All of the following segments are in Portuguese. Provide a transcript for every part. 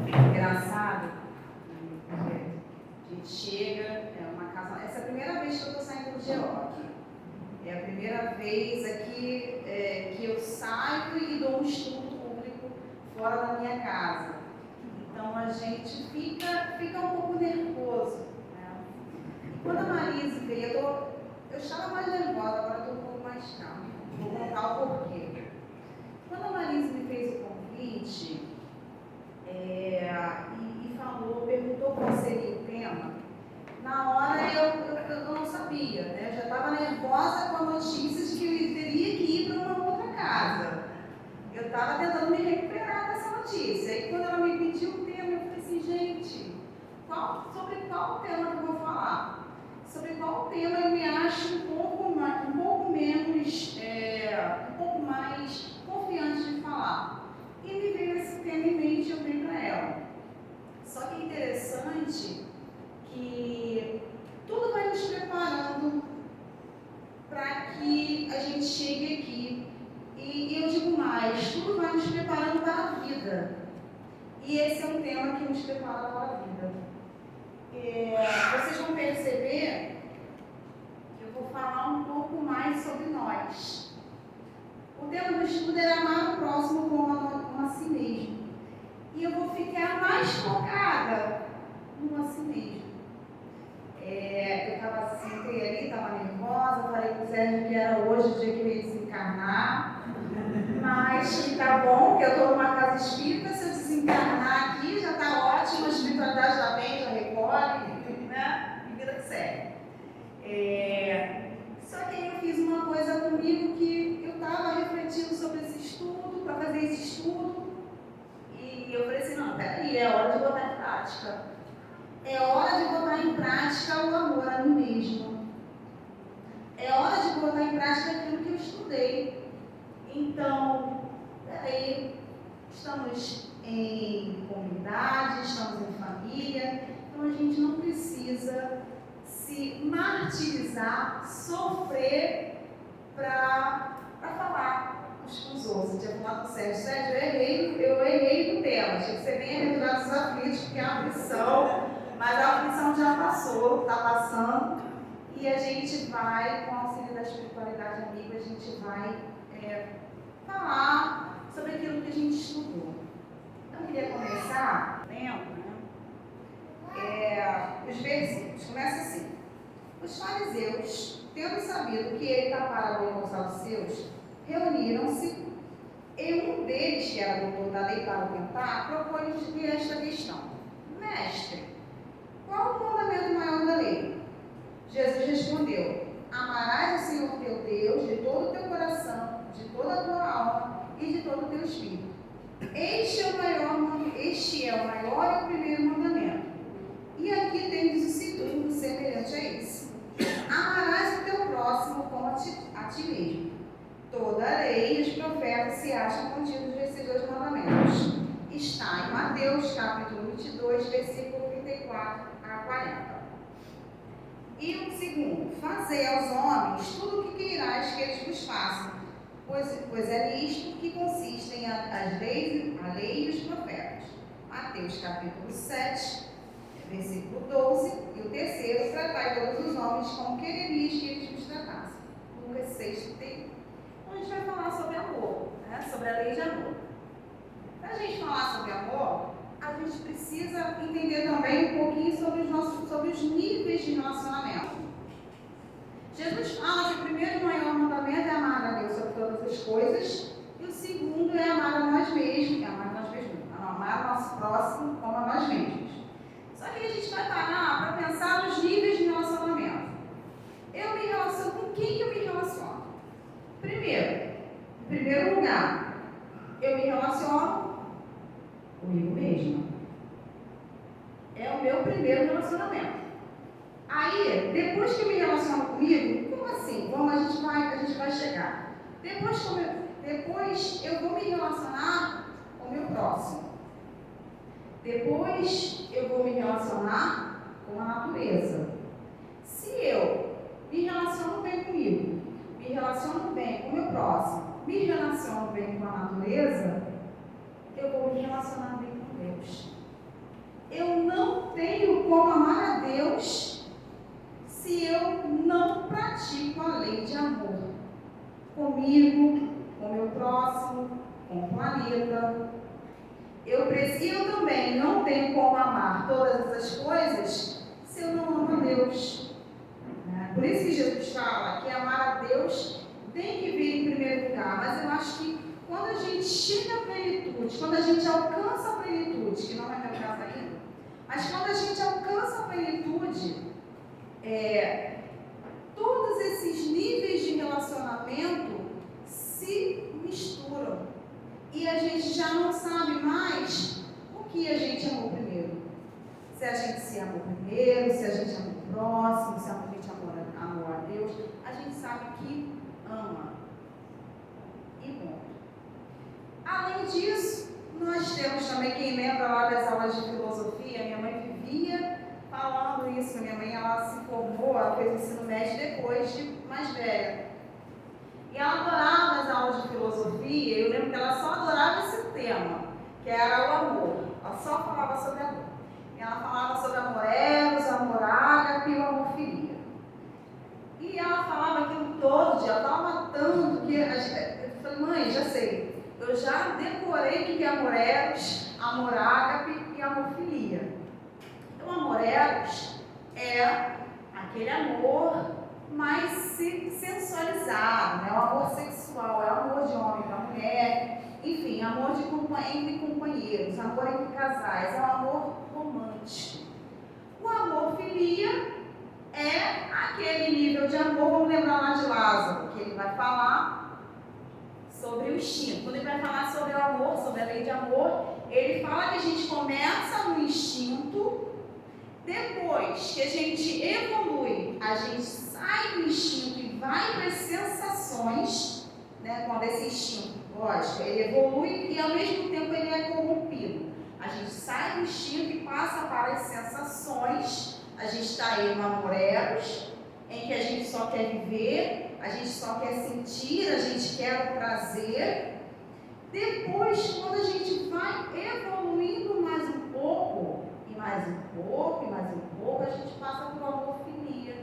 Engraçado, a gente chega, é uma casa. Essa é a primeira vez que eu estou saindo do GEOC. É a primeira vez aqui que eu saio e dou um estudo público fora da minha casa. Então a gente fica um pouco nervoso. Né? E quando a Marise veio, eu estava mais nervosa, agora estou um pouco mais calma. Vou contar o porquê. Quando a Marise me fez o convite, e perguntou qual seria o tema, na hora eu não sabia, né? Eu já estava nervosa com a notícia de que eu teria que ir para uma outra casa. Eu estava tentando me recuperar dessa notícia. E quando ela me pediu o tema, eu falei assim, gente, sobre qual tema que eu vou falar? Sobre qual tema eu me acho um pouco mais confiante de falar. E me veio esse tema em mente e eu dei para ela. Só que é interessante que tudo vai nos preparando para que a gente chegue aqui. E eu digo mais, tudo vai nos preparando para a vida. E esse é um tema que nos prepara para a vida. Vocês vão perceber que eu vou falar um pouco mais sobre nós. O tema do estudo é amar o próximo como a si mesmo. E eu vou ficar mais focada no a si mesmo. Eu sentei ali, estava nervosa, falei com o Sérgio que era hoje o dia que eu ia desencarnar. Mas que tá bom, que eu estou numa casa espírita, se eu desencarnar aqui já está ótimo, a espiritualidade já vem, já recolhe, né? E vida que segue. Só que aí eu fiz uma coisa comigo que eu estava refletindo sobre esse estudo, para fazer esse estudo, e eu falei assim, não, peraí, é hora de botar em prática. É hora de botar em prática o amor a mim mesmo. É hora de botar em prática aquilo que eu estudei. Então, peraí, estamos em comunidade, estamos em família, então a gente não precisa se martirizar, sofrer para falar uns com os outros. Eu tinha falado com o Sérgio, eu errei no tema, tinha que ser bem-aventurado dos aflitos, porque é uma aflição, mas a aflição já passou, está passando, e a gente vai, com o auxílio da espiritualidade amiga, a gente vai falar sobre aquilo que a gente estudou. Então, eu queria começar lendo, os versículos. Começa assim. Os fariseus, tendo sabido que ele tapara a boca aos seus, reuniram-se e um deles, que era doutor da lei para o tentar, propôs-lhe esta questão. Mestre, qual o mandamento maior da lei? Jesus respondeu, amarás o Senhor teu Deus de todo o teu coração, de toda a tua alma e de todo o teu espírito. Este é o maior e o primeiro mandamento. E aqui tens o segundo, semelhante a esse. Amarás o teu próximo como a ti mesmo. Toda a lei e os profetas se acham contidos nesses dois mandamentos. Está em Mateus, capítulo 22, versículo 34 a 40. E o segundo, fazei aos homens tudo o que queirais que eles vos façam, pois é nisto que consistem a lei e os profetas. Mateus capítulo 7, versículo 12, e o terceiro, tratai todos os homens como quererias que eles vos tratassem. Lucas 6, 31. Então a gente vai falar sobre amor, né? Sobre a lei de amor. Para a gente falar sobre amor, a gente precisa entender também um pouquinho sobre os níveis de relacionamento. Jesus fala que o primeiro e maior mandamento é amar a Deus sobre todas as coisas, e o segundo é amar a nós mesmos, amar o nosso próximo como a nós mesmos. Só que a gente vai parar para pensar nos níveis de relacionamento. Eu me relaciono com quem eu me relaciono? Primeiro, em primeiro lugar, eu me relaciono comigo mesma. É o meu primeiro relacionamento. Aí, depois que eu me relaciono comigo, como assim? A gente vai chegar. Depois eu vou me relacionar com o meu próximo. Depois eu vou me relacionar com a natureza. Se eu me relaciono bem comigo, me relaciono bem com o meu próximo, me relaciono bem com a natureza, eu vou me relacionar bem habita. Eu também não tenho como amar todas essas coisas se eu não amo a Deus. Por isso que Jesus fala que amar a Deus tem que vir em primeiro lugar. Mas eu acho que quando a gente chega à plenitude, quando a gente alcança a plenitude, que não é meu caso ainda, mas quando a gente alcança a plenitude, todos esses níveis de relacionamento se misturam. E a gente já não sabe mais o que a gente amou primeiro. Se a gente se amou primeiro, se a gente amou o próximo, se a gente amou a Deus, a gente sabe que ama. E bom. Além disso, nós temos também, quem lembra lá das aulas de filosofia, minha mãe vivia falando isso. Minha mãe, ela se formou, ela fez o ensino médio depois de mais velha. E ela adorava as aulas de filosofia. Eu lembro que ela só adorava esse tema, que era o amor. Ela só falava sobre amor. E ela falava sobre amor eros, amor ágape e o amor filia. E ela falava aquilo todo dia, ela falava tanto que eu falei, mãe, já sei. Eu já decorei o que é amor eros, amor ágape e amor filia. Então, amor eros é aquele amor mais sensualizado, né? O amor sexual, é o amor de homem para mulher, enfim, amor entre companheiros, amor entre casais, é o amor romântico. O amor filia é aquele nível de amor, vamos lembrar lá de Lázaro, que ele vai falar sobre o instinto. Quando ele vai falar sobre o amor, sobre a lei de amor, ele fala que a gente começa no instinto, depois que a gente evolui, a gente sai do instinto e vai para as sensações, né? Quando esse instinto, lógico, ele evolui e ao mesmo tempo ele é corrompido. A gente sai do instinto e passa para as sensações. A gente está aí no amor eros, em que a gente só quer viver, a gente só quer sentir, a gente quer o prazer. Depois, quando a gente vai evoluindo mais um pouco, e mais um pouco, e mais um pouco, a gente passa para o amor filia,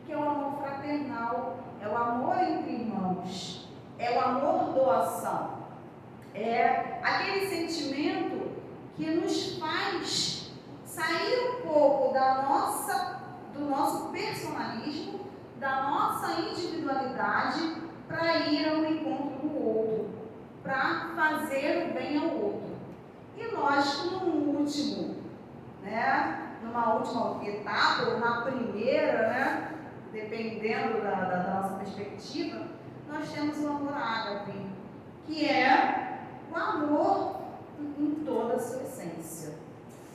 que é o amor fraternal, é o amor entre irmãos, é o amor doação. É aquele sentimento que nos faz sair um pouco do nosso personalismo, da nossa individualidade, para ir ao encontro do outro, para fazer o bem ao outro. E lógico, numa última etapa, ou na primeira, né, dependendo da nossa perspectiva, nós temos o amor ágape, que é o amor em toda a sua essência.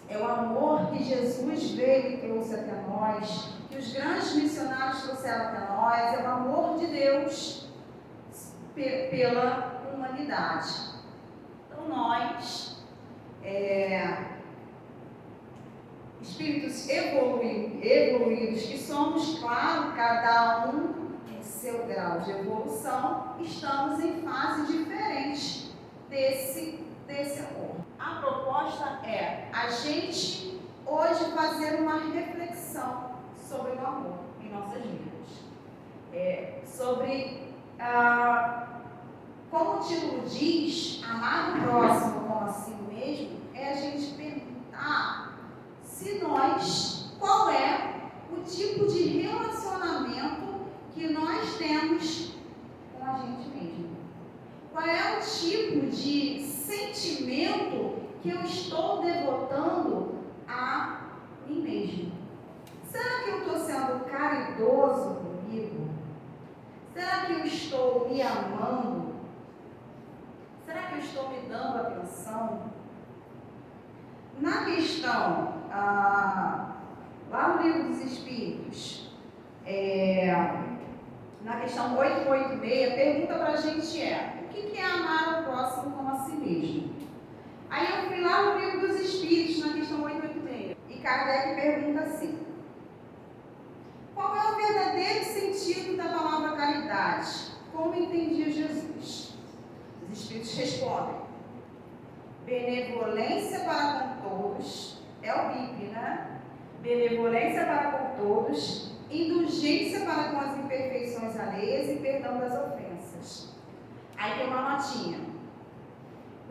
É o amor que Jesus veio e trouxe até nós, que os grandes missionários trouxeram até nós, é o amor de Deus pela humanidade. Então nós, espíritos evoluídos que somos, claro, cada um em seu grau de evolução, estamos em fase diferente desse amor. A proposta é a gente hoje fazer uma reflexão sobre o amor em nossas vidas. Sobre, como o título diz, amar o próximo como a si mesmo, é a gente perguntar qual é o tipo de relacionamento que nós temos com a gente mesmo. Qual é o tipo de sentimento que eu estou devotando a mim mesmo? Será que eu estou sendo caridoso comigo? Será que eu estou me amando? Será que eu estou me dando atenção? Na questão, lá no Livro dos Espíritos, na questão 886, pergunta para a gente o que é amar o próximo como a si mesmo? Aí eu fui lá no Livro dos Espíritos, na questão 886, e Kardec pergunta assim: qual é o verdadeiro sentido da palavra caridade? Como entendia Jesus? Os Espíritos respondem: benevolência para com todos, é o BIP, né? Benevolência para com todos, indulgência para com as imperfeições alheias e perdão das ofensas. Aí tem uma notinha: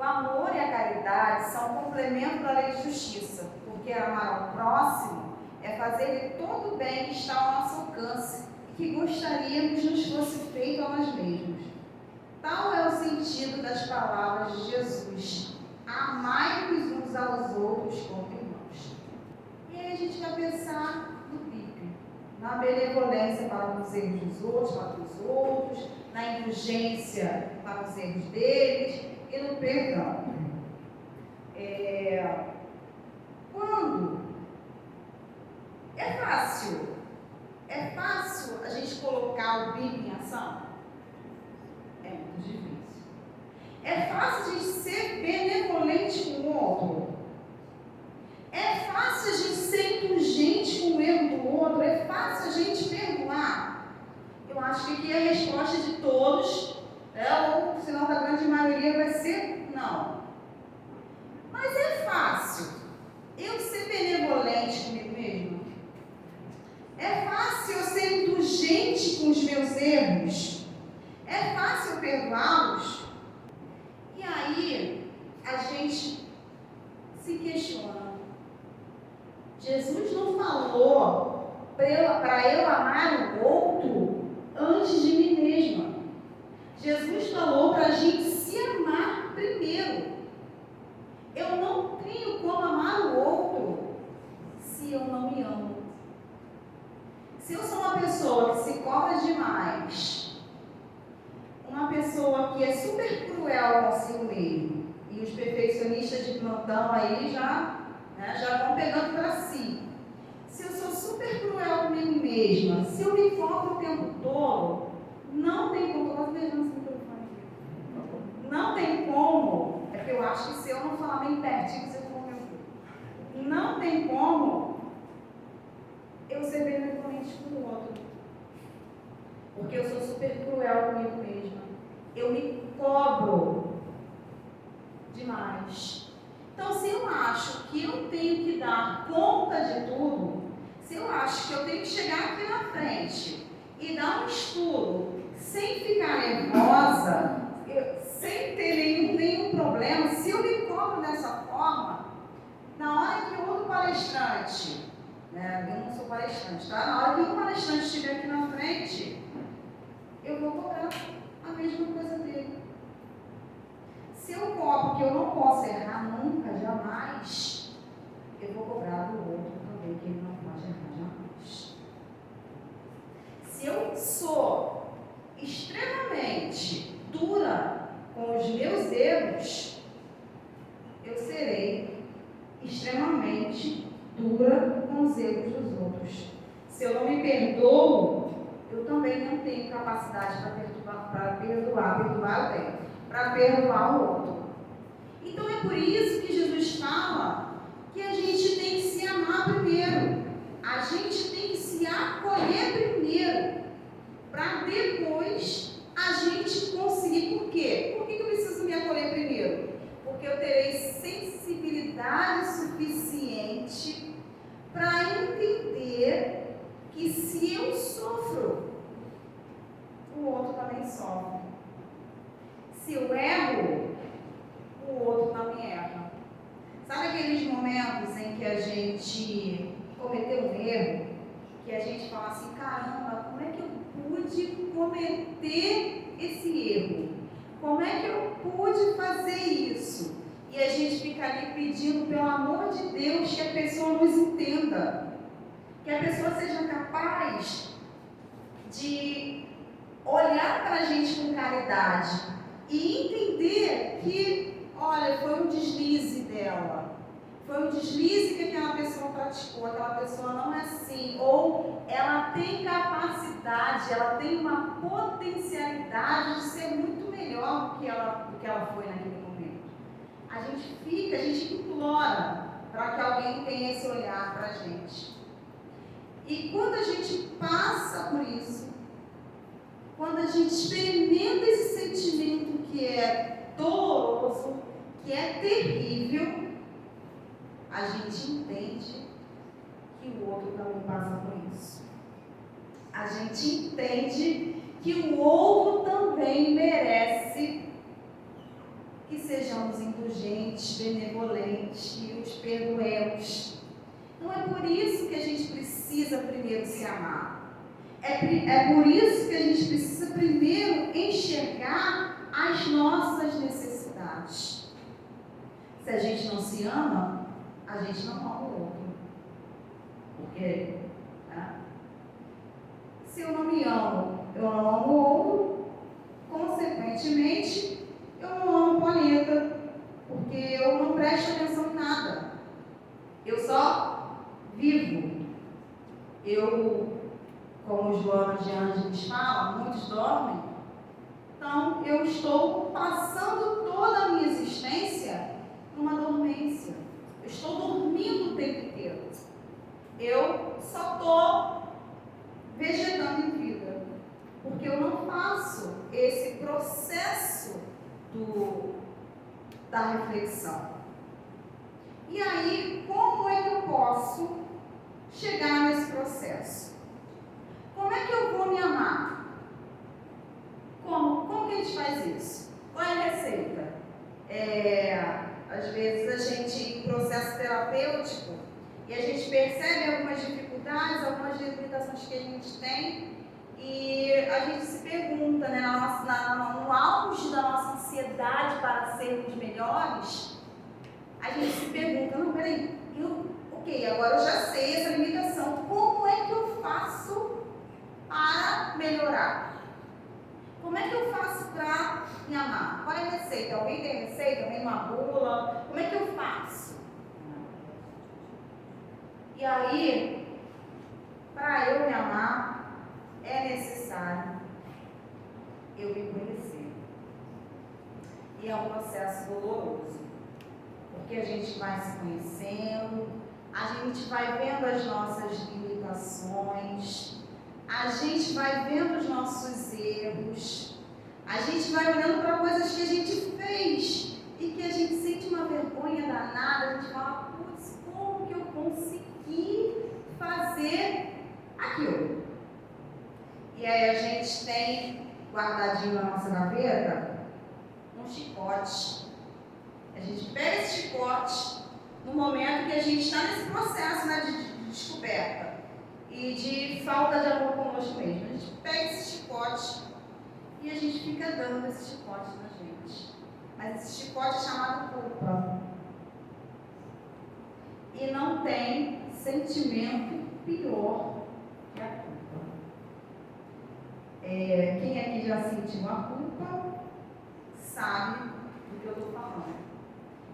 O amor e a caridade são um complemento da lei de justiça, porque amar ao próximo é fazer todo o bem que está ao nosso alcance e que gostaríamos nos fosse feito a nós mesmos. Tal é o sentido das palavras de Jesus: amai-vos uns aos outros como irmãos. E aí a gente vai pensar no bíblico, na benevolência para os erros dos outros, para os outros, na indulgência para os erros deles e no perdão. Quando é fácil a gente colocar o bíblico em ação? É muito difícil. É fácil a gente ser benevolente com o outro? É fácil a gente ser indulgente com o erro do outro? É fácil a gente perdoar? Eu acho que aqui a resposta de todos, ou se não da grande maioria, vai ser não. Mas é fácil eu ser benevolente comigo mesmo? É fácil eu ser indulgente com os meus erros? É fácil eu perdoá-los? E aí a gente se questiona. Jesus não falou para eu amar o outro antes de mim mesma. Jesus falou para a gente se amar primeiro. Eu não tenho como amar o outro se eu não me amo. Se eu sou uma pessoa que se cobra demais, uma pessoa que é super cruel consigo mesmo, e os perfeccionistas de plantão aí já estão pegando para si. Se eu sou super cruel comigo mesma, se eu me cobro o tempo todo, não tem como. Não tem como. É que eu acho que se eu não falar bem pertinho, você for meu filho. Não tem como eu ser benevolente com o outro. Porque eu sou super cruel comigo mesma. Eu me cobro demais. Então, se eu acho que eu tenho que dar conta de tudo, se eu acho que eu tenho que chegar aqui na frente e dar um estudo sem ficar nervosa, sem ter nenhum problema, se eu me cobro dessa forma, na hora que outro palestrante, eu não sou palestrante, tá? Na hora que um palestrante estiver aqui na frente, eu vou cobrar a mesma coisa dele. Se eu cobro que eu não posso errar nunca, jamais, eu vou cobrar do outro também que ele não pode errar jamais. Se eu sou extremamente dura com os meus erros, eu serei extremamente dura com os erros dos outros. Se eu não me perdoo, eu também não tenho capacidade para perdoar eu tenho, para perdoar o outro. Então é por isso que Jesus fala que a gente tem que se amar primeiro, a gente tem que se acolher primeiro, para depois a gente conseguir. Por quê? Por que eu preciso me acolher primeiro? Porque eu terei sensibilidade suficiente para entender que se eu sofro, o outro também sofre. Se eu erro, o outro também erra. Sabe aqueles momentos em que a gente cometeu um erro, que a gente fala assim, caramba, como é que eu pude cometer esse erro? Como é que eu pude fazer isso? E a gente fica ali pedindo, pelo amor de Deus, que a pessoa nos entenda, que a pessoa seja capaz de olhar para a gente com caridade e entender que, olha, foi um deslize dela, foi um deslize que aquela pessoa praticou, aquela pessoa não é assim, ou ela tem capacidade, ela tem uma potencialidade de ser muito melhor do que ela foi naquele momento. A gente implora para que alguém tenha esse olhar para a gente. E quando a gente passa por isso, quando a gente experimenta esse sentimento que é doloroso, que é terrível, a gente entende que o outro também passa por isso. A gente entende que o outro também merece que sejamos indulgentes, benevolentes, que os perdoemos. Não é por isso que a gente precisa primeiro se amar. É por isso que a gente precisa primeiro enxergar as nossas necessidades. Se a gente não se ama, a gente não ama o outro. Porque se eu não me amo, eu não amo o outro, consequentemente, eu não amo o planeta, porque eu não presto atenção em nada. Eu só vivo. Como os Joana de Ângeles falam, muitos dormem. Então, eu estou passando toda a minha existência numa dormência. Eu estou dormindo o tempo inteiro. Eu só estou vegetando em vida, porque eu não faço esse processo da reflexão. E aí, como é que eu posso chegar nesse processo? Como é que eu vou me amar? Como que a gente faz isso? Qual é a receita? Às vezes a gente, em processo terapêutico, e a gente percebe algumas dificuldades, algumas limitações que a gente tem, e a gente se pergunta, né, no auge da nossa ansiedade para sermos melhores, a gente se pergunta, não, peraí, agora eu já sei essa limitação, como é que eu faço para melhorar? Como é que eu faço para me amar? Qual é a receita? Alguém tem receita? Alguém uma bula? Como é que eu faço? E aí, para eu me amar, é necessário eu me conhecer. E é um processo doloroso, porque a gente vai se conhecendo, a gente vai vendo as nossas limitações, a gente vai vendo os nossos erros, a gente vai olhando para coisas que a gente fez e que a gente sente uma vergonha danada, a gente fala, putz, como que eu consegui fazer aquilo? E aí a gente tem guardadinho na nossa gaveta um chicote. A gente pega esse chicote no momento que a gente está nesse processo, né, de descoberta e de falta de amor conosco mesmo. A gente pega esse chicote e a gente fica dando esse chicote na gente. Mas esse chicote é chamado culpa. E não tem sentimento pior que a culpa. Quem aqui já sentiu a culpa sabe do que eu estou falando.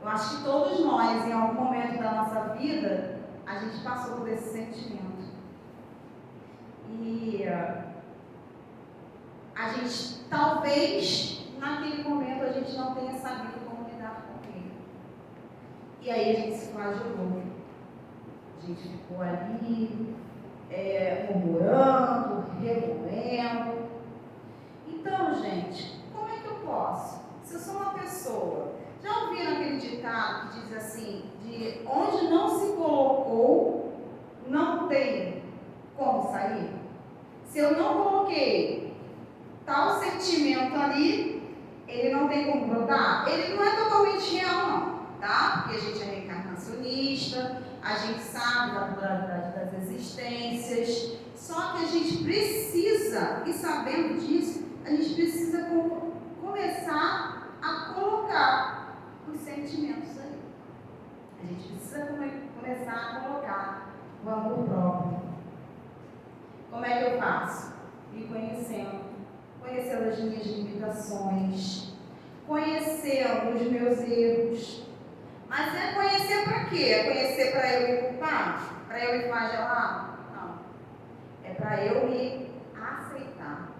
Eu acho que todos nós, em algum momento da nossa vida, a gente passou por esse sentimento. E a gente, talvez, naquele momento, a gente não tenha sabido como lidar com ele. E aí a gente se flagelou. A gente ficou ali, murmurando, remoendo. Então, gente, como é que eu posso? Se eu sou uma pessoa, já ouviram aquele ditado que diz assim, de onde não se colocou, não tem como sair? Se eu não coloquei tal sentimento ali, ele não tem como brotar? Ele não é totalmente real, não, tá? Porque a gente é reencarnacionista, a gente sabe da pluralidade das existências, só que a gente precisa, e sabendo disso, a gente precisa começar a colocar os sentimentos ali. A gente precisa começar a colocar o amor próprio. Como é que eu faço? Me conhecendo as minhas limitações, conhecendo os meus erros. Mas é conhecer para quê? É conhecer para eu me culpar? Para eu me flagelar? Não. É para eu me aceitar.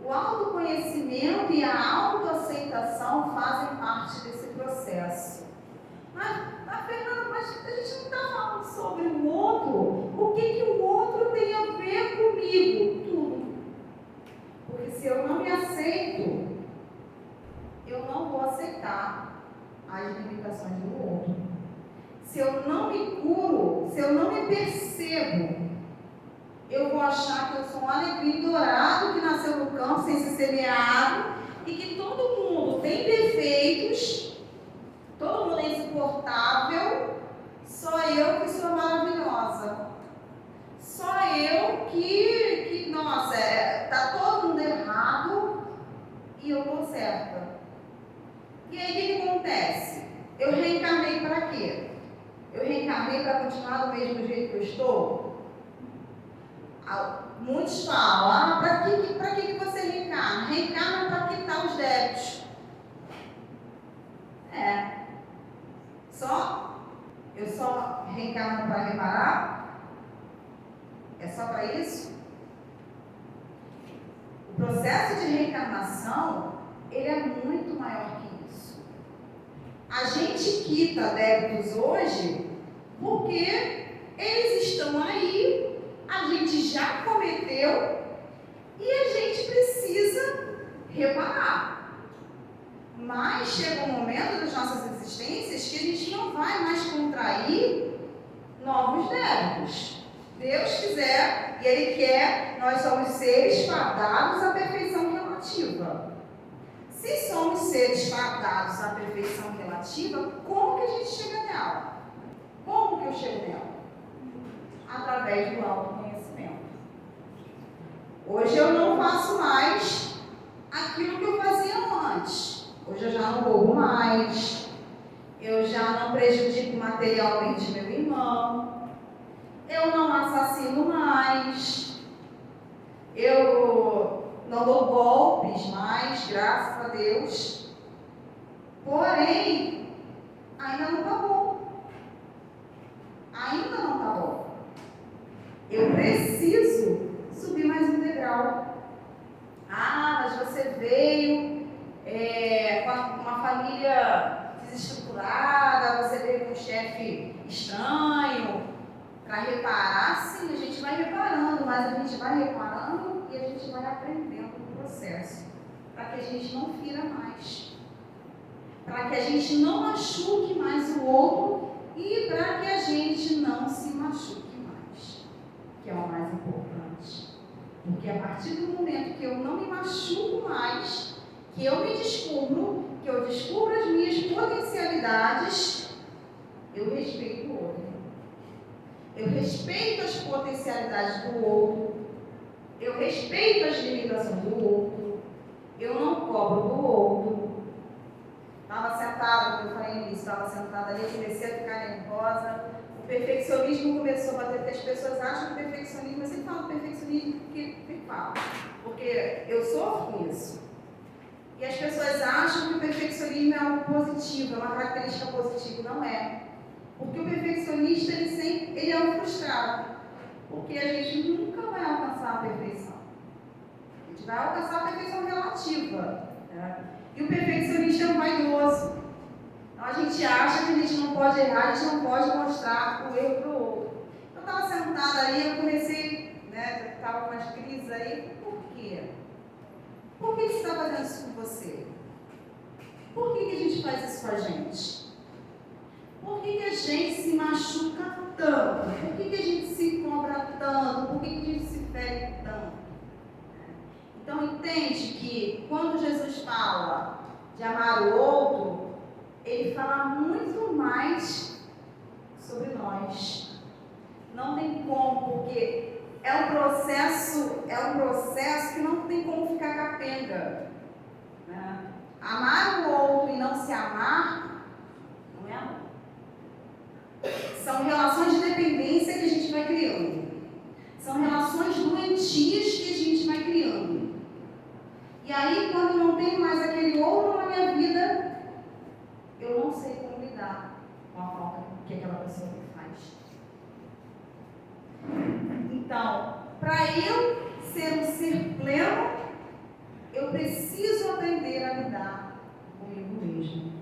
O autoconhecimento e a autoaceitação fazem parte desse processo. Mas, Fernanda, a gente não está falando sobre o outro. O que o outro tem a ver comigo? Tudo. Porque se eu não me aceito, eu não vou aceitar as limitações do outro. Se eu não me curo, se eu não me percebo, eu vou achar que eu sou um alecrim dourado que nasceu no campo sem ser semeado e que todo mundo bem perfeitos, todo mundo é insuportável, só eu que sou maravilhosa. Só eu que nossa, tá todo mundo errado e eu tô certa. E aí o que acontece? Eu reencarnei para quê? Eu reencarnei para continuar do mesmo jeito que eu estou? Muitos falam, para que você reencarna? Reencarna para quitar os débitos. Eu só reencarno para reparar? É só para isso? O processo de reencarnação, ele é muito maior que isso. A gente quita débitos hoje porque eles estão aí, a gente já cometeu e a gente precisa reparar. Mas chega um momento das nossas existências que a gente não vai mais contrair novos débitos. Deus quiser e Ele quer, nós somos seres fadados à perfeição relativa. Se somos seres fadados à perfeição relativa, como que a gente chega nela? Como que eu chego nela? Através do autoconhecimento. Hoje eu não faço mais aquilo que eu fazia antes. Hoje eu já não roubo mais. Eu já não prejudico materialmente meu irmão. Eu não assassino mais. Eu não dou golpes mais, graças a Deus. Porém, ainda não está bom. Ainda não está bom. Eu preciso subir mais um degrau. Mas você veio com uma família desestruturada, você veio com um chefe estranho. Para reparar, sim, a gente vai reparando, mas a gente vai reparando e a gente vai aprendendo no processo. Para que a gente não fira mais. Para que a gente não machuque mais o outro e para que a gente não se machuque mais. Que é o mais importante. Porque a partir do momento que eu não me machuco mais, que eu me descubro, que eu descubro as minhas potencialidades, eu respeito o outro. Eu respeito as potencialidades do outro. Eu respeito as limitações do outro. Eu não cobro do outro. Estava sentada, como eu falei no início, estava sentada ali, eu comecei a ficar nervosa. O perfeccionismo começou a bater, porque as pessoas acham que o perfeccionismo, eu sempre falo perfeccionismo porque eu sofro com isso. E as pessoas acham que o perfeccionismo é algo positivo, é uma característica positiva. Não é. Porque o perfeccionista, ele é um frustrado. Porque a gente nunca vai alcançar a perfeição. A gente vai alcançar a perfeição relativa. Né? E o perfeccionista é um vaidoso. Então a gente acha que a gente não pode errar, a gente não pode mostrar o erro para o outro. Eu estava sentada ali, eu comecei, estava com umas crises aí. Por quê? Por que você está fazendo isso com você? Por que a gente faz isso com a gente? Por que a gente se machuca tanto? Por que a gente se cobra tanto? Por que a gente se fere tanto? Então entende que quando Jesus fala de amar o outro, ele fala muito mais sobre nós. Não tem como, porque é um processo que não tem como ficar capenga. Né? Amar o outro e não se amar, não é amor. São relações de dependência que a gente vai criando. São relações doentias que a gente vai criando. E aí, quando não tem mais aquele outro na minha vida, eu não sei como lidar com a falta que aquela pessoa me faz. Então, para eu ser um ser pleno, eu preciso aprender a lidar comigo mesmo.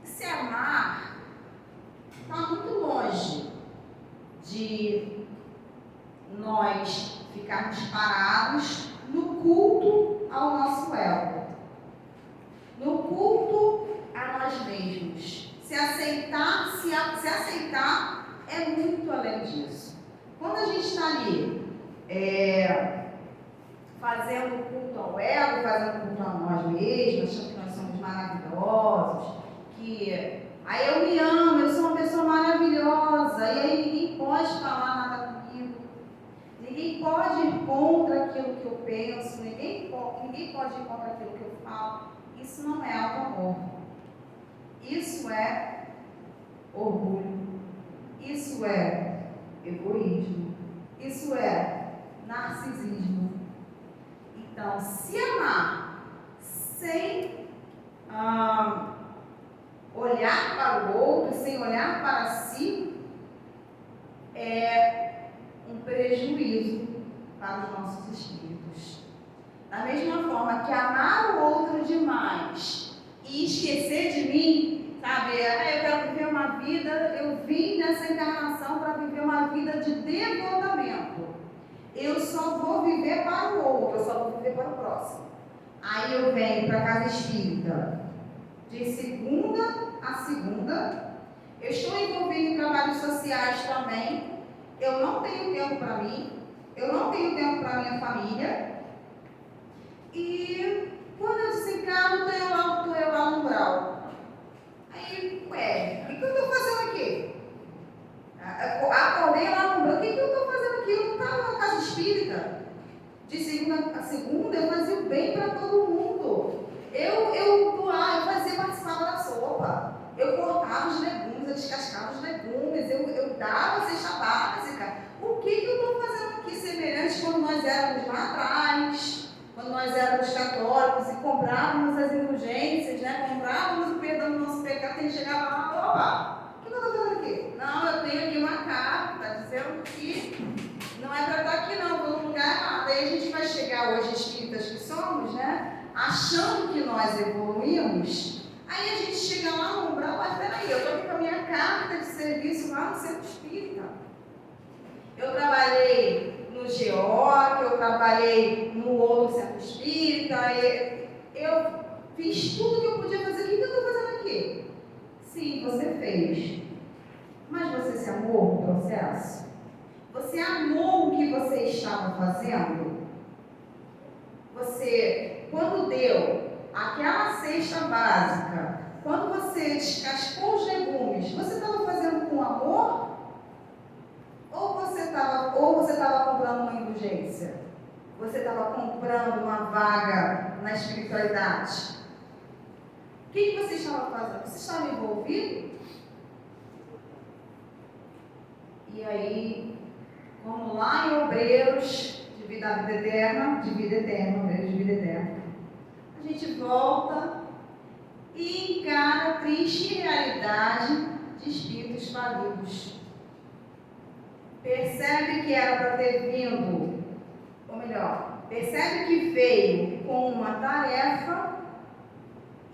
Se amar está muito longe de nós ficarmos parados no culto ao nosso ego, no culto a nós mesmos. Se aceitar é muito além disso. Quando a gente está ali fazendo culto ao ego, fazendo culto a nós mesmos, achando que nós somos maravilhosos, que aí eu me amo, eu sou uma pessoa maravilhosa, e aí ninguém pode falar nada comigo, ninguém pode ir contra aquilo que eu penso, ninguém pode ir contra aquilo que eu falo. Isso não é auto-amor, isso é orgulho, isso é egoísmo, isso é narcisismo. Então, se amar sem olhar para o outro, sem olhar para si, é um prejuízo para os nossos espíritos. Da mesma forma que amar o outro demais e esquecer de mim, sabe? Eu quero viver uma vida, eu vim nessa encarnação para viver uma vida de devotamento. Eu só vou viver para o outro, eu só vou viver para o próximo. Aí eu venho para a casa espírita de segunda a segunda. Eu estou envolvida em trabalhos sociais também. Eu não tenho tempo para mim, eu não tenho tempo para minha família. E quando eu desencarno, estou eu lá no umbral. Aí, o que eu estou fazendo aqui? Acordei lá no umbral, o que eu estou fazendo aqui? Eu não estava na casa espírita. De segunda a segunda, eu fazia o bem para todo mundo. Eu doava, eu fazia, participava da sopa. Eu cortava os legumes, eu descascava os legumes, eu dava cesta básica. O que eu estou fazendo aqui semelhante quando nós éramos lá atrás? Quando nós éramos católicos e comprávamos as indulgências, né? Comprávamos o perdão do nosso pecado, a gente chegava lá e falava, o que eu estou fazendo aqui? Não, eu tenho aqui uma carta, está dizendo que não é para estar aqui não, estou no lugar errado. Aí a gente vai chegar hoje, espíritas que somos, né? Achando que nós evoluímos, aí a gente chega lá no umbral, mas peraí, eu estou aqui com a minha carta de serviço lá no centro espírita. Eu trabalhei no GO, eu trabalhei no outro centro espírita, eu fiz tudo que eu podia fazer. O que eu estou fazendo aqui? Sim, você fez. Mas você se amou no processo? Você amou o que você estava fazendo? Você, quando deu aquela cesta básica, quando você descascou os legumes, você estava fazendo com amor? Ou você estava comprando uma indulgência? Você estava comprando uma vaga na espiritualidade? O que você estava fazendo? Você estava envolvido? E aí, como lá em Obreiros de vida eterna, Obreiros de vida eterna, a gente volta e encara a triste realidade de espíritos falidos. Percebe que era para ter vindo, ou melhor, percebe que veio com uma tarefa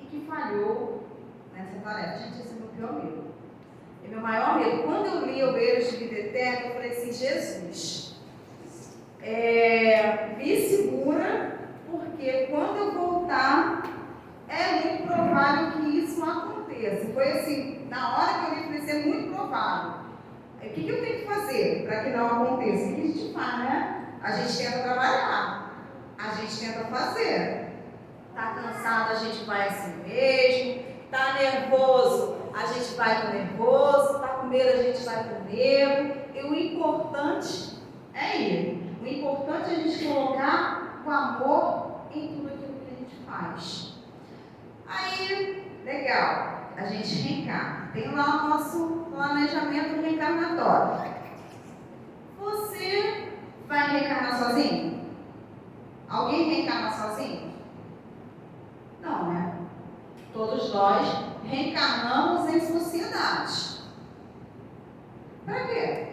e que falhou nessa tarefa. Gente, esse é o meu pior medo. É meu maior medo. Quando eu li Obreiros de vida eterna, eu falei assim, Jesus, me segura, porque quando eu voltar, é muito provável que isso aconteça. Foi assim, na hora que eu li, eu falei assim, é muito provável. O que eu tenho que fazer para que não aconteça? O que a gente faz, né? A gente tenta trabalhar, a gente tenta fazer. Está cansado, a gente vai assim mesmo. Está nervoso, a gente vai com nervoso. Está com medo, a gente vai com medo. E o importante é ir. O importante é a gente colocar o amor em tudo aquilo que a gente faz. Aí, legal. A gente reencarna. Tem lá o nosso planejamento reencarnatório. Você vai reencarnar sozinho? Alguém reencarna sozinho? Não, né? Todos nós reencarnamos em sociedade. Para quê?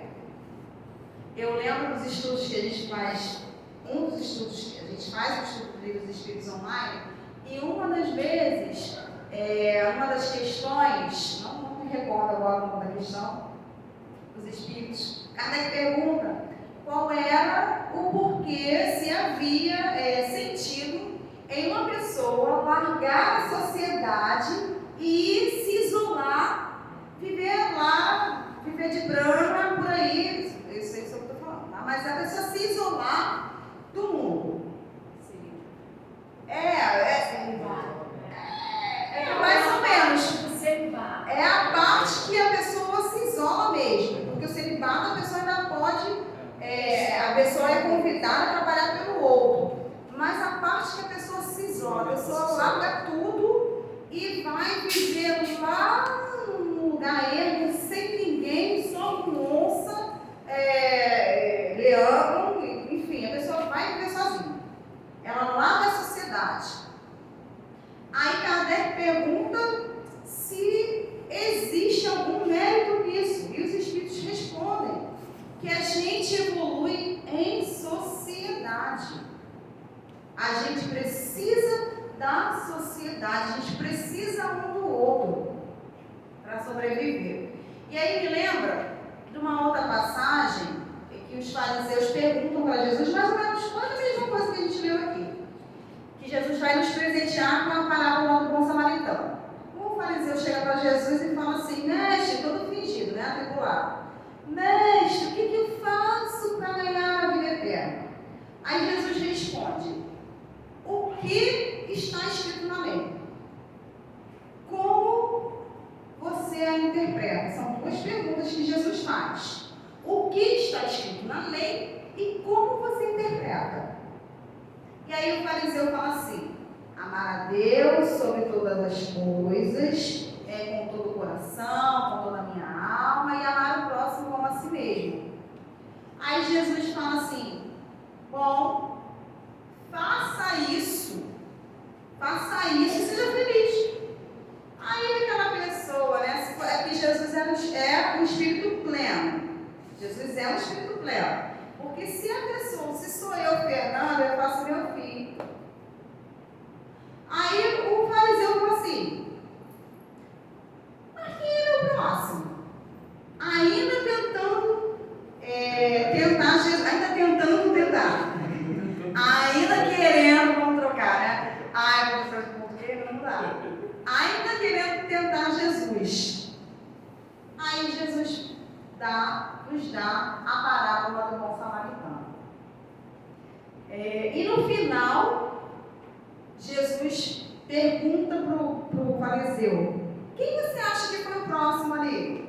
Eu lembro dos estudos que a gente faz, um dos estudos que a gente faz, o estudo do Livro dos Espíritos online, e uma das vezes, uma das questões, não me recordo agora o nome da questão, dos espíritos, Kardec pergunta qual era o porquê, se havia sentido em uma pessoa largar a sociedade e se isolar, viver de brama por aí, isso é isso que eu estou falando, tá? Mas a pessoa se isolar do mundo. numa outra passagem, que os fariseus perguntam para Jesus, mais ou menos quase a mesma coisa que a gente leu aqui. Que Jesus vai nos presentear com a parábola do bom samaritano. O fariseu chega para Jesus e fala assim, mestre, todo fingido, né, atribulado. Mestre, o que eu faço para ganhar a vida eterna? Aí Jesus responde, o que está escrito na lei? Como você a interpreta? São duas perguntas que Jesus faz. O que está escrito na lei e como você interpreta? E aí o fariseu fala assim, amar a Deus sobre todas as coisas, com todo o coração, com toda a minha alma, e amar o próximo como a si mesmo. Aí Jesus fala assim, bom, faça isso e seja feliz. Aí aquela pessoa, né, é que Jesus é um espírito pleno. Jesus é um espírito pleno. Porque se a pessoa, se sou eu, Fernando, eu faço meu filho. Aí o fariseu falou assim, mas quem é meu próximo? Ainda tentando ainda querendo, vamos trocar, né? Ai, professor de português, não dá. Ainda querendo tentar Jesus. Aí Jesus nos dá a parábola do bom samaritano. E no final, Jesus pergunta para o fariseu, quem você acha que foi o próximo ali?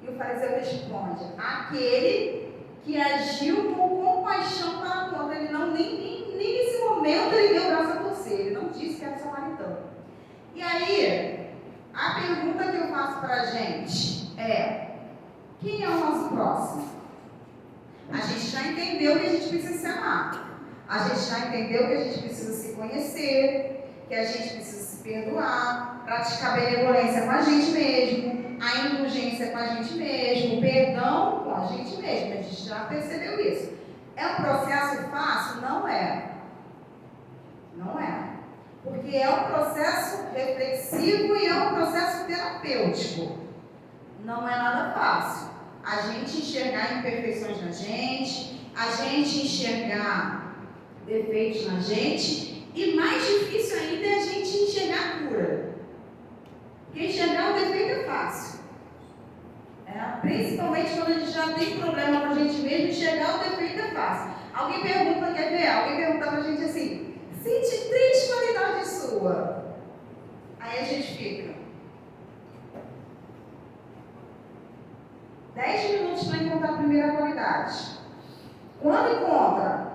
E o fariseu responde, aquele que agiu com compaixão para com ele. Não, nem nesse momento ele deu o braço a torcer, ele não disse que era samaritano. E aí, a pergunta que eu faço para a gente é, quem é o nosso próximo? A gente já entendeu que a gente precisa se amar. A gente já entendeu que a gente precisa se conhecer, que a gente precisa se perdoar, praticar benevolência com a gente mesmo, a indulgência com a gente mesmo, o perdão com a gente mesmo. A gente já percebeu isso. É um processo fácil? Não é. Não é. Porque é um processo reflexivo e é um processo terapêutico. Não é nada fácil. A gente enxergar imperfeições na gente, a gente enxergar defeitos na gente, e mais difícil ainda é a gente enxergar a cura. Porque enxergar o defeito é fácil. Principalmente quando a gente já tem problema com a gente mesmo, enxergar o defeito é fácil. Alguém pergunta, quer ver? Alguém pergunta pra gente assim, cite 3 qualidades suas. Aí a gente fica 10 minutos para encontrar a primeira qualidade. Quando encontra,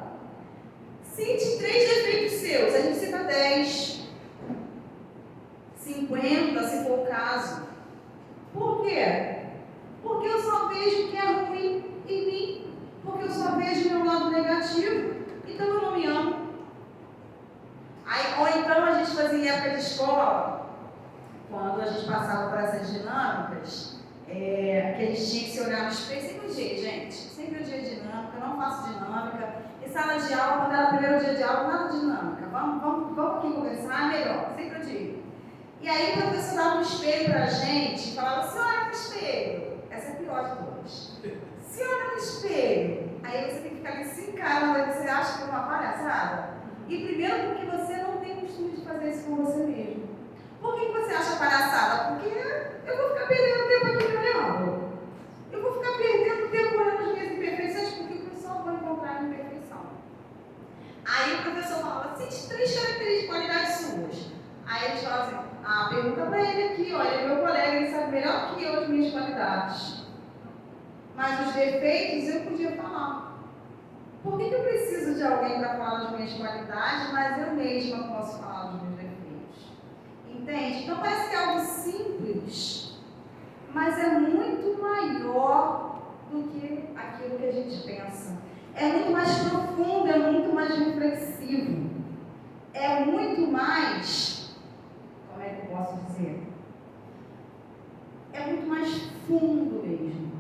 cite 3 defeitos seus. A gente cita 10, 50, se for o caso. Por quê? Porque eu só vejo o que é ruim em mim. Porque eu só vejo o meu lado negativo. Então eu não me amo. Ou então a gente fazia em época de escola, quando a gente passava por essas dinâmicas, que a gente tinha que se olhar no espelho. Sempre o dia, gente. Sempre o dia de dinâmica. Eu não faço dinâmica. Em sala de aula, quando era o primeiro dia de aula, nada de dinâmica. Vamos aqui conversar, melhor. Sempre o dia. E aí o professor dava um espelho pra gente e falava, se olha no espelho. Essa é a pior de todas. Se olha no espelho. Aí você tem que ficar ali se encarando, aí você acha que é uma palhaçada. E primeiro porque você não tem costume de fazer isso com você mesmo. Por que você acha palhaçada? Porque eu vou ficar perdendo tempo aqui olhando. Eu vou ficar perdendo tempo olhando as minhas imperfeições, porque o pessoal vai encontrar imperfeição. Aí o professor falava, cite 3 características, qualidades suas. Aí eles falavam assim, pergunta para ele aqui, olha, ele é meu colega, ele sabe melhor que eu as minhas qualidades. Mas os defeitos eu podia falar. Por que eu preciso de alguém para falar das minhas qualidades, mas eu mesma posso falar dos meus defeitos? Entende? Então parece que é algo simples, mas é muito maior do que aquilo que a gente pensa. É muito mais profundo, é muito mais reflexivo. É muito mais, como é que eu posso dizer? É muito mais fundo mesmo.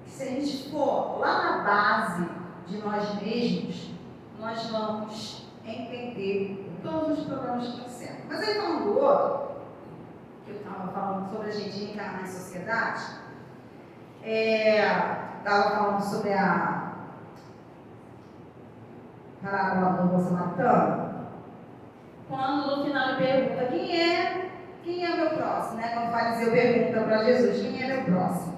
Se a gente for lá na base de nós mesmos, nós vamos entender todos os problemas que estão certos. Mas aí falando do outro, que eu estava falando sobre a gente encarnar em sociedade, estava falando sobre a parábola do bom samaritano, quando no final ele pergunta quem é meu próximo, né? Quando o fariseu pergunta para Jesus, quem é meu próximo?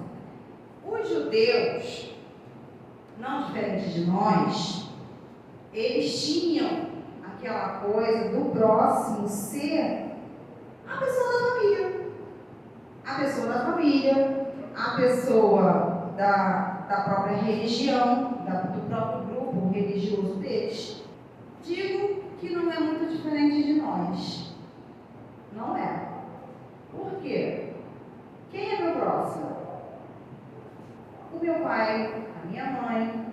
Os judeus, não diferente de nós, eles tinham aquela coisa do próximo ser a pessoa da família. A pessoa da família, a pessoa da própria religião, do próprio grupo religioso deles. Digo que não é muito diferente de nós. Não é. Por quê? Quem é meu próximo? O meu pai, a minha mãe.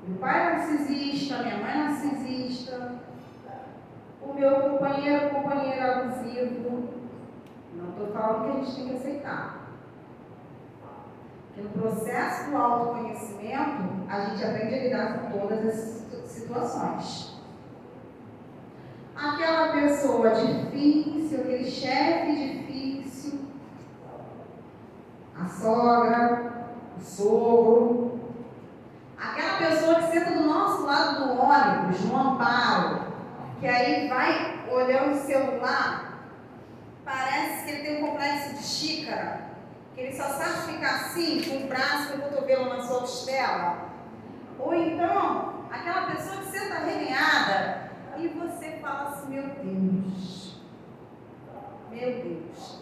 Meu pai é narcisista, minha mãe é narcisista. O meu companheiro abusivo. Não estou falando que a gente tem que aceitar. Porque no processo do autoconhecimento, a gente aprende a lidar com todas as situações. Aquela pessoa difícil, aquele chefe difícil, a sogra, o sogro, aquela pessoa que senta do nosso lado do ônibus, no amparo, que aí vai olhando o celular, parece que ele tem um complexo de xícara, que ele só sabe ficar assim, com o braço e o cotovelo na sua costela. Ou então, aquela pessoa que senta arremeada e você fala assim, meu Deus,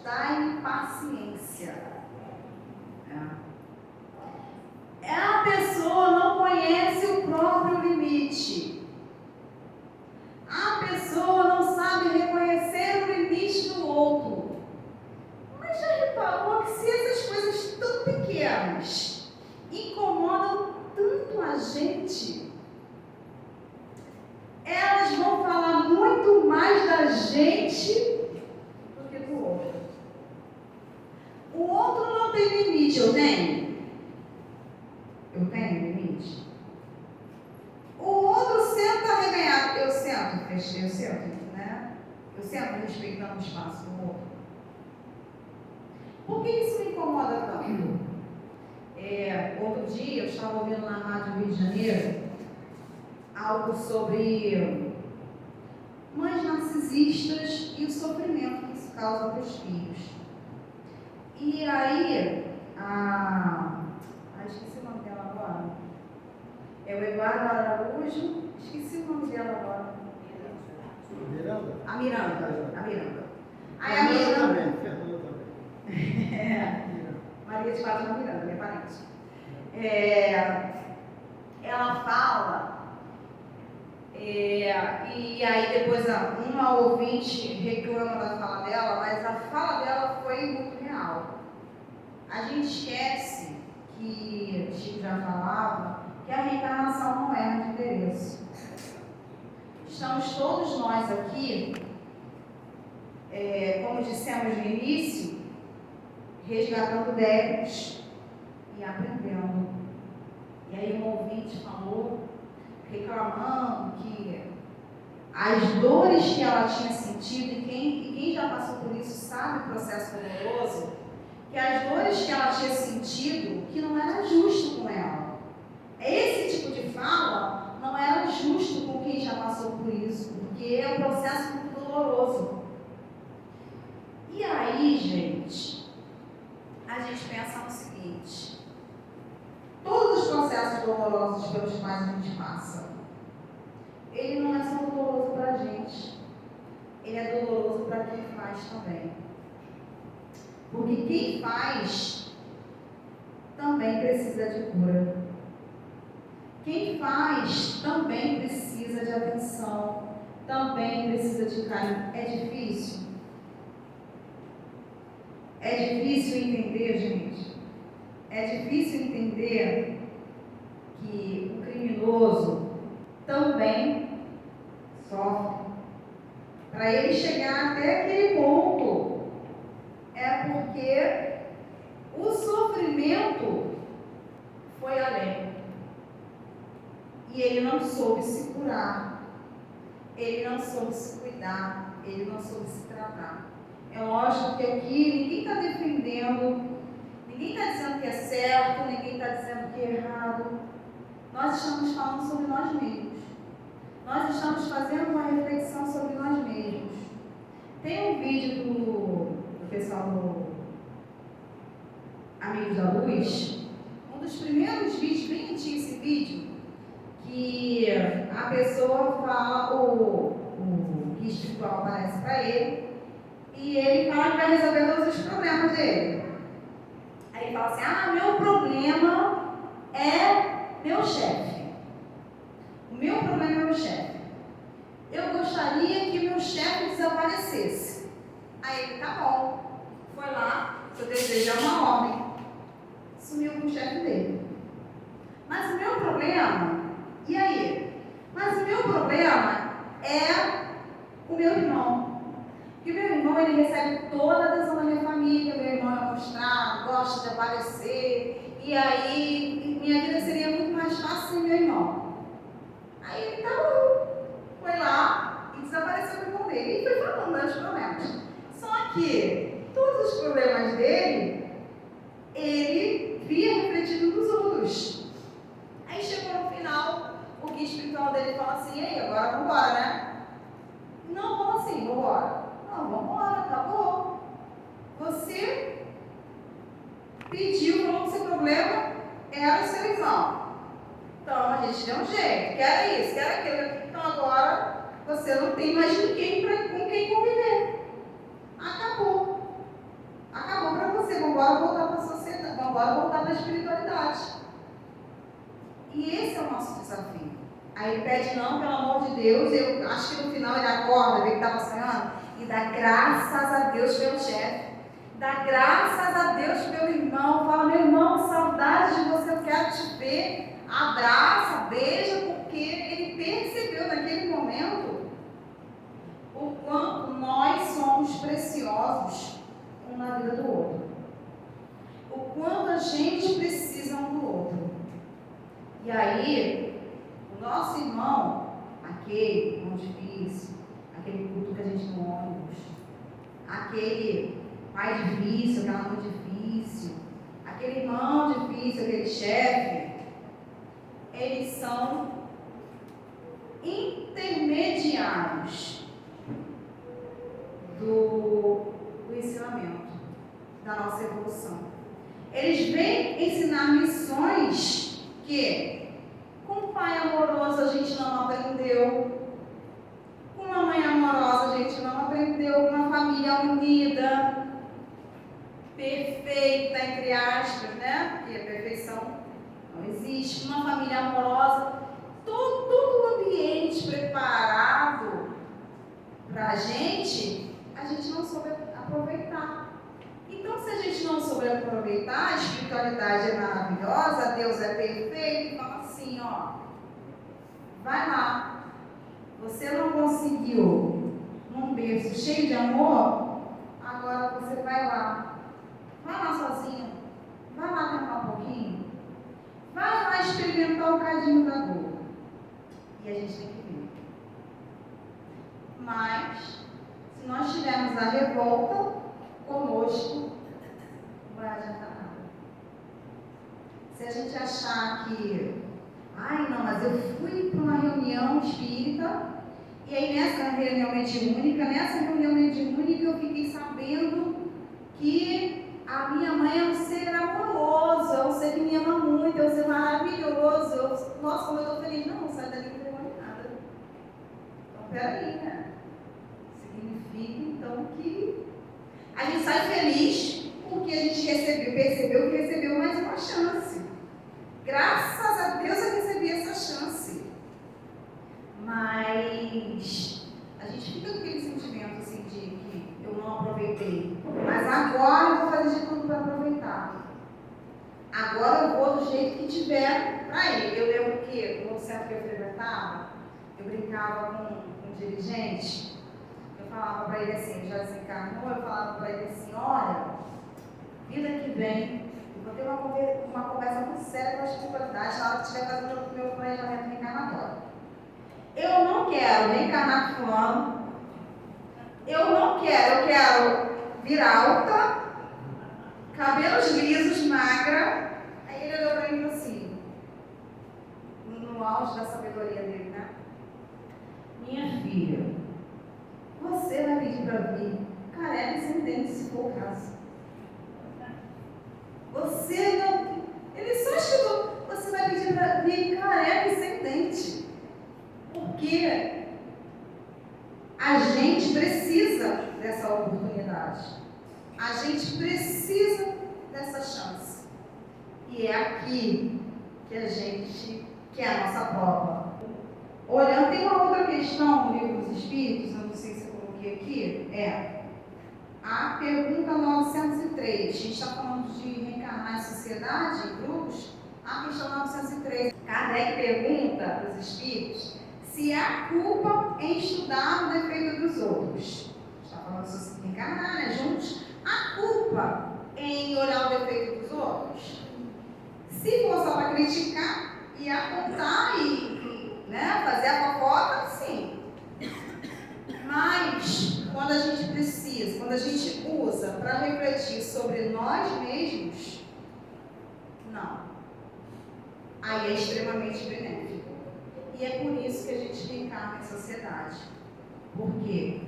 dá-me paciência. A pessoa não conhece o próprio limite. A pessoa não sabe reconhecer o limite do outro. Mas já reparou que se essas coisas tão pequenas incomodam tanto a gente, elas vão falar muito mais da gente do que do outro. O outro não tem limite, eu tenho? Eu tenho limite? O outro senta arreganhado, eu sento, né? Eu sento respeitando o espaço do outro. Por que isso me incomoda tanto? Outro dia eu estava ouvindo na Rádio Rio de Janeiro algo sobre mães narcisistas e o sofrimento que isso causa para os filhos. E aí, esqueci o nome dela agora. É o Eduardo Araújo, esqueci o nome dela agora. Miranda? A Miranda. Aí A a Miranda também. Maria de Fátima Miranda, minha parente. Ela fala, e aí depois uma ouvinte reclama da fala dela, mas a fala dela foi muito real. A gente esquece que o Chico já falava que a reencarnação não é um endereço. Estamos todos nós aqui, como dissemos no início, resgatando débitos e aprendendo. E aí um ouvinte falou, reclamando que as dores que ela tinha sentido, e quem já passou por isso sabe o processo doloroso, que as dores que ela tinha sentido, que não era justo com ela. Esse tipo de fala não era justo com quem já passou por isso, porque é um processo muito doloroso. E aí, gente, a gente pensa no seguinte: todos os processos dolorosos pelos quais a gente passa, ele não é só doloroso para a gente, ele é doloroso para quem faz também. Porque quem faz também precisa de cura. Quem faz também precisa de atenção, também precisa de carinho. É difícil? É difícil entender, gente? É difícil entender que o criminoso também sofre. Para ele chegar até aquele ponto, é porque o sofrimento foi além. E ele não soube se curar, ele não soube se cuidar, ele não soube se tratar. É lógico que aqui ninguém está defendendo, ninguém está dizendo que é certo, ninguém errado. Nós estamos falando sobre nós mesmos. Nós estamos fazendo uma reflexão sobre nós mesmos. Tem um vídeo do pessoal do Amigos da Luz, um dos primeiros vídeos, bem antigo esse vídeo, que a pessoa fala, o guia espiritual aparece para ele, e ele fala que vai resolver todos os problemas dele. Aí ele fala assim, meu problema é meu chefe. O meu problema é meu chefe. Eu gostaria que meu chefe desaparecesse. Aí ele, tá bom. Foi lá, seu desejo é uma ordem. Sumiu com o chefe dele. Mas o meu problema, e aí? Mas o meu problema é o meu irmão. Porque o meu irmão, ele recebe toda a atenção da minha família, meu irmão é mostrado, gosta de aparecer, e aí minha vida seria muito mais fácil sem meu irmão. Aí ele tá bom, foi lá e desapareceu com o irmão dele, e foi falando dos problemas. Só que todos os problemas dele, ele via refletido nos outros. Aí chegou no final, o guia espiritual dele fala assim, e aí, agora vamos embora, né? Não, como assim, vamos embora? Não, vamos embora, acabou. Você pediu, falou que seu problema era o seu irmão. Então a gente deu um jeito, quer isso, quer aquilo. Então agora você não tem mais ninguém com quem conviver. Acabou. Acabou para você. Vamos embora voltar para a sociedade, vamos embora voltar para a espiritualidade. E esse é o nosso desafio. Aí ele pede, não, pelo amor de Deus, eu acho que no final ele acorda, vê que estava sonhando, e dá graças a Deus pelo chefe, dá graças a Deus pelo irmão, fala, meu irmão, saudade de você, eu quero te ver, abraça, beija, porque ele percebeu naquele momento o quanto nós somos preciosos um na vida do outro, o quanto a gente precisa um do outro. E aí, o nosso irmão, aquele irmão difícil, aquele culto que a gente no ônibus, aquele pai difícil, aquela mãe difícil, aquele irmão difícil, aquele chefe, eles são intermediários do ensinamento, da nossa evolução. Eles vêm ensinar lições que com um pai amoroso a gente não aprendeu, com uma mãe amorosa a gente não aprendeu, com uma família unida, perfeita, entre aspas, né? Porque a perfeição não existe. Uma família amorosa, todo o ambiente preparado para a gente não soube aproveitar. Então, se a gente não soube aproveitar, a espiritualidade é maravilhosa, Deus é perfeito, e fala assim, ó, vai lá, você não conseguiu num berço cheio de amor, agora você vai lá sozinho, vai lá tentar um pouquinho, vai lá experimentar o cadinho da dor, e a gente tem que ver. Mas, se nós tivermos a revolta conosco, não vai adiantar nada. Se a gente achar que, não, mas eu fui para uma reunião espírita, e aí nessa reunião mediúnica eu fiquei sabendo que a minha mãe é um ser amoroso, é um ser que me ama muito, é um ser maravilhoso. Nossa, como eu estou feliz. Não sai dali, não tem mais nada. Então, peraí, né? Significa, então, que a gente sai feliz porque a gente percebeu que recebeu mais uma chance. Graças a Deus eu recebi essa chance. Mas a gente fica com aquele sentimento assim de que eu não aproveitei. Mas agora eu vou fazer de tudo para aproveitar. Agora eu vou do jeito que tiver para ele. Eu lembro que no centro que eu frequentava, eu brincava com um dirigente. Eu falava para ele assim, já desencarnou, eu falava para ele assim, olha, vida que vem, eu vou ter uma conversa muito séria com a espiritualidade na hora que estiver fazendo o meu planejamento reencarnatório. Eu não quero reencarnar com fulano, eu quero vir alta, cabelos lisos, magra. Aí ele olhou para mim e falou assim, auge da sabedoria dele, né? Minha filha, você vai pedir para vir careca e sem dente, se for o caso. Você não. Ele só estudou. Você vai pedir para vir careca e sem dente. Porque a gente precisa dessa oportunidade. A gente precisa dessa chance. E é aqui que a gente quer a nossa prova. Olhando, tem uma outra questão no livro dos Espíritos, eu não sei se eu coloquei aqui, é a pergunta 903. A gente está falando de reencarnar em sociedade, em grupos. A questão 903. Kardec pergunta para os Espíritos se há culpa em estudar o defeito dos outros. Está falando sobre reencarnar, né, juntos. Há culpa em olhar o defeito dos outros? Se for só para criticar e apontar e fazer a fofoca, sim. Mas, quando a gente precisa, quando a gente usa para refletir sobre nós mesmos, não. Aí é extremamente benéfico. E é por isso que a gente reencarna em sociedade. Porque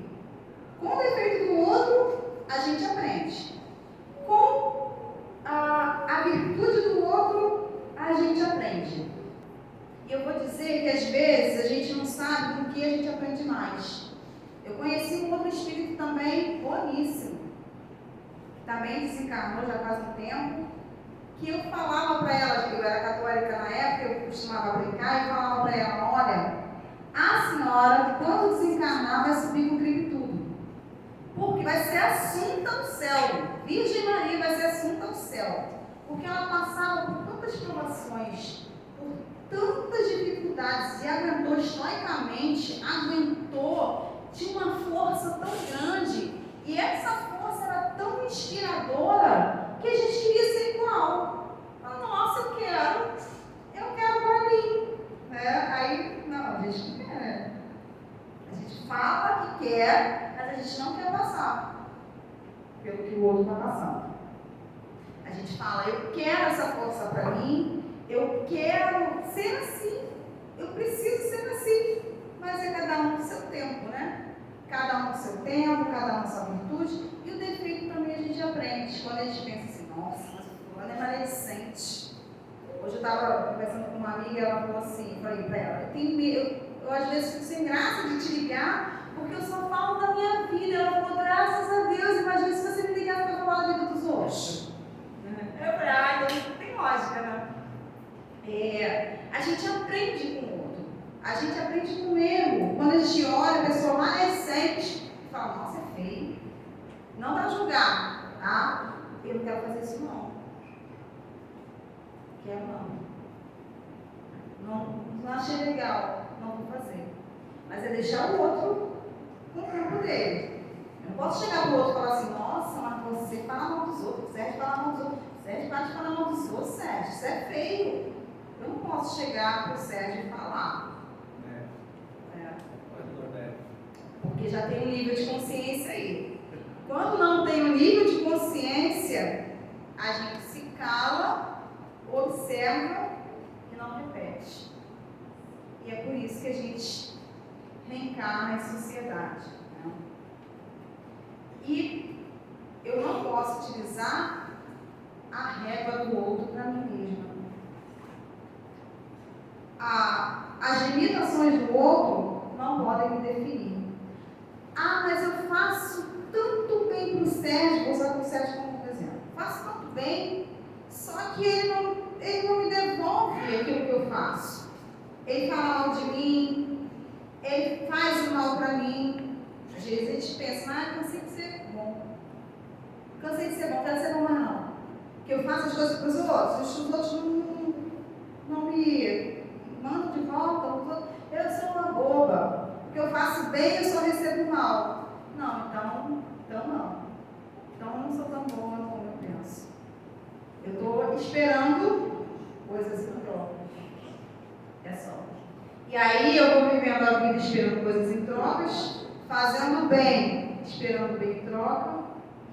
com o defeito do outro, a gente aprende. Com a virtude do outro, a gente aprende. E eu vou dizer que às vezes a gente não sabe com que a gente aprende mais. Eu conheci um outro espírito também boníssimo, também desencarnou já faz um tempo, que eu falava para ela, eu era católica na época, eu costumava brincar e falava para ela, olha, a senhora, quando desencarnar, vai subir com gripe tudo. Porque vai ser assunta ao céu. Virgem Maria vai ser assunta ao céu. Porque ela passava por tantas provações, por tantas dificuldades e aguentou estoicamente, tinha uma força tão grande. E essa força era tão inspiradora que a gente queria ser igual. Nossa, eu quero para mim. Aí, não, a gente não quer. A gente fala que quer, mas a gente não quer passar pelo que o outro está passando. A gente fala, eu quero essa força para mim, eu quero ser assim, eu preciso ser assim. Mas é cada um no seu tempo, né? Cada um no seu tempo, cada um na sua virtude. E o defeito também a gente aprende. Quando a gente pensa assim, nossa, mas o fulano é maledicente. Hoje eu estava conversando com uma amiga e ela falou assim, falei para ela, eu às vezes fico sem graça de te ligar, porque eu só falo da minha vida. Ela falou, graças a Deus, imagina se você me ligasse para falar da vida dos outros. Eu falei, então não tem lógica, né? A gente aprende com o outro. A gente aprende com o erro. Quando a gente olha a pessoa maledicente e fala, nossa, é feio. Não para julgar, tá? Eu não quero fazer isso não. Quero não achei legal, não vou fazer. Mas é deixar o outro no campo dele. Eu não posso chegar pro outro e falar assim, nossa, mas você fala mal dos outros, Sérgio fala mal dos outros, Sérgio para de falar mal dos outros, Sérgio, isso é feio. Eu não posso chegar pro Sérgio e falar. Porque já tem um nível de consciência aí. Quando não tem um nível de consciência, a gente se cala, observa e não repete. E é por isso que a gente reencarna em sociedade. Né? E eu não posso utilizar a régua do outro para mim mesma. As limitações do outro não podem me definir. Mas eu faço tanto bem para o Sérgio, vou usar o Sérgio como exemplo. Faço tanto bem, só que ele não me devolve aquilo que eu faço. Ele fala mal de mim, ele faz o mal para mim. Às vezes a gente pensa, cansei de ser bom. Cansei de ser bom, quero ser bom mais não. Que eu faço as coisas para os outros, os outros não me mandam de volta, eu sou uma boba. Que eu faço bem, eu só recebo mal. Não, então não. Então eu não sou tão boa como eu penso. Eu estou esperando coisas em troca. É só. E aí eu vou vivendo a vida esperando coisas em trocas, fazendo bem, esperando bem em troca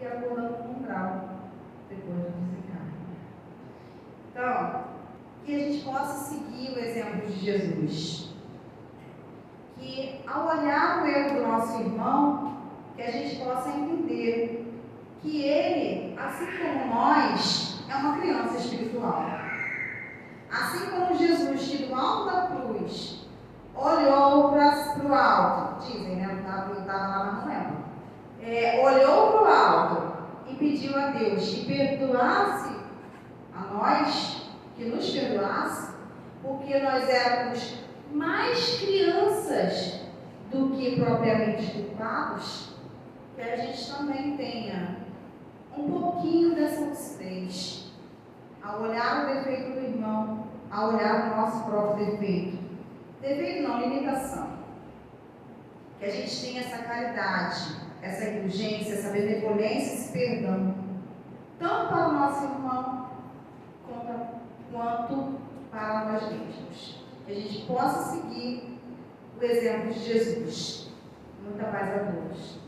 e acordando com um grau depois do desencarne. Então, que a gente possa seguir o exemplo de Jesus. Que ao olhar o erro do nosso irmão, que a gente possa entender que ele, assim como nós, é uma criança espiritual. Assim como Jesus, que do alto da cruz, olhou para o alto, dizem, né? Não estava lá, mas não lembro. Olhou para o alto e pediu a Deus que perdoasse a nós, que nos perdoasse, porque nós éramos mais crianças do que propriamente culpados, que a gente também tenha um pouquinho dessa lucidez ao olhar o defeito do irmão, ao olhar o nosso próprio defeito. Defeito não, limitação. Que a gente tenha essa caridade, essa indulgência, essa benevolência, esse perdão, tanto para o nosso irmão quanto para nós mesmos. Que a gente possa seguir o exemplo de Jesus. Muita paz a todos.